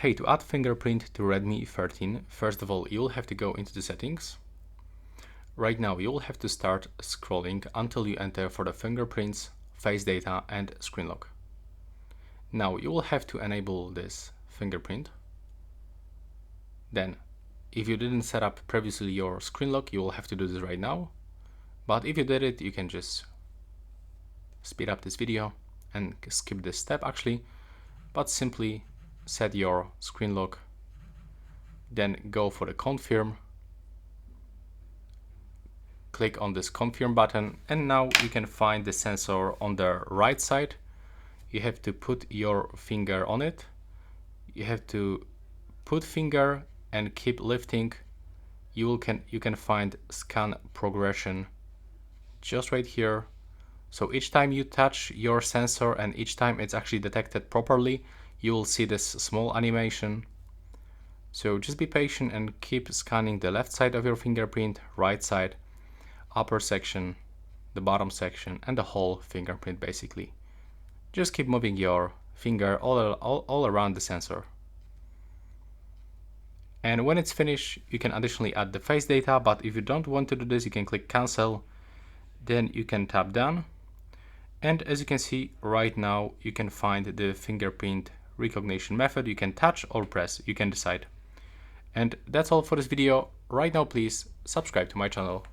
Hey, to add fingerprint to Redmi 13, first of all, you'll have to go into the settings. Right now, you'll have to start scrolling until you enter for the fingerprints, face data and screen lock. Now, you will have to enable this fingerprint. Then, if you didn't set up previously your screen lock, you will have to do this right now. But if you did it, you can just speed up this video and skip this step actually, but simply set your screen lock, then go for the confirm, click on this confirm button, and now you can find the sensor on the right side. You have to put your finger on it. You have to put finger and keep lifting. You can find scan progression just right here. So each time you touch your sensor and each time it's actually detected properly, you will see this small animation. So just be patient and keep scanning the left side of your fingerprint, right side, upper section, the bottom section, and the whole fingerprint basically. Just keep moving your finger all around the sensor. And when it's finished, you can additionally add the face data, but if you don't want to do this, you can click cancel, then you can tap done. And as you can see right now, you can find the fingerprint recognition method. You can touch or press, you can decide. And that's all for this video. Right now, please subscribe to my channel.